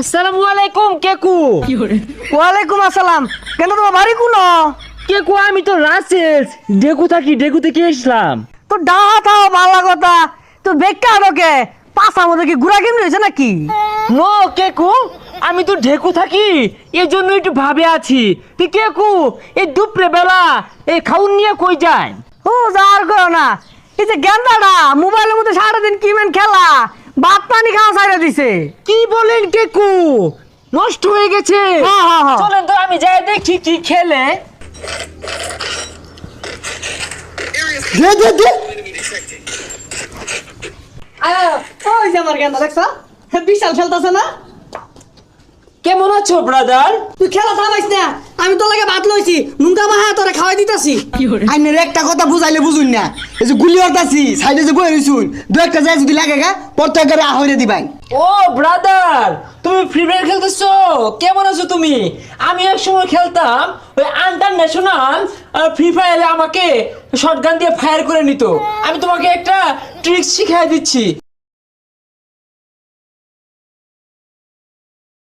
আসসালামু আলাইকুম কেকু। ওয়ালাইকুম আসসালাম। কেন তোমার বাড়ি কোন? কেকু আমি তো রাসেল ডেকু থাকি, ডেকু থেকে এসলাম। তো ডাহা থাও ভালো কথা। তো বেকা আরকে পাশার মধ্যে কি গুড়া কেমন হয়েছে নাকি? নো কেকু, আমি তো ঢেকু থাকি, এই জন্য একটু ভাবে আছি। তুই কেকু এই দুপুরে বেলা এই খাউন নিয়ে কই যায়? ও যার করো না, এই যে গেন্দাটা মোবাইলের মধ্যে সারাদিন কিমেন খেলা ভাত পানি খাওয়া ছাইড়া দিছে। কি বলেন কেকু, নষ্ট হয়ে গেছে? হ্যাঁ, হ্যাঁ, হ্যাঁ। চলেন তো আমি যাই দেখি কি খেলে। দে দে দে। ওই যে আমার গেন্দা দেখছ, বিশাল খেলতেছে না? কেমন আছো ব্রাদার? তুই খেলা থামাইস না, আমি তো লাগে ভাত লইছি, নুনকা মাহা তোরে খাওয়াই দিতাছি। আইনের একটা কথা বুঝাইলে বুঝুন না, এই যে গুলি হতাছি সাইডে যে বই রইছুন, দু একটা যায় যদি লাগে গা প্রত্যেকের আহরে দিবাই। ও ব্রাদার, তুমি ফ্রি ফায়ার খেলতেছো? কেমন আছো তুমি? আমি এক সময় খেলতাম ওই ইন্টারন্যাশনাল ফ্রি ফায়ারে, আমাকে শটগান দিয়ে ফায়ার করে নিত। আমি তোমাকে একটা ট্রিক্স শিখিয়ে দিচ্ছি।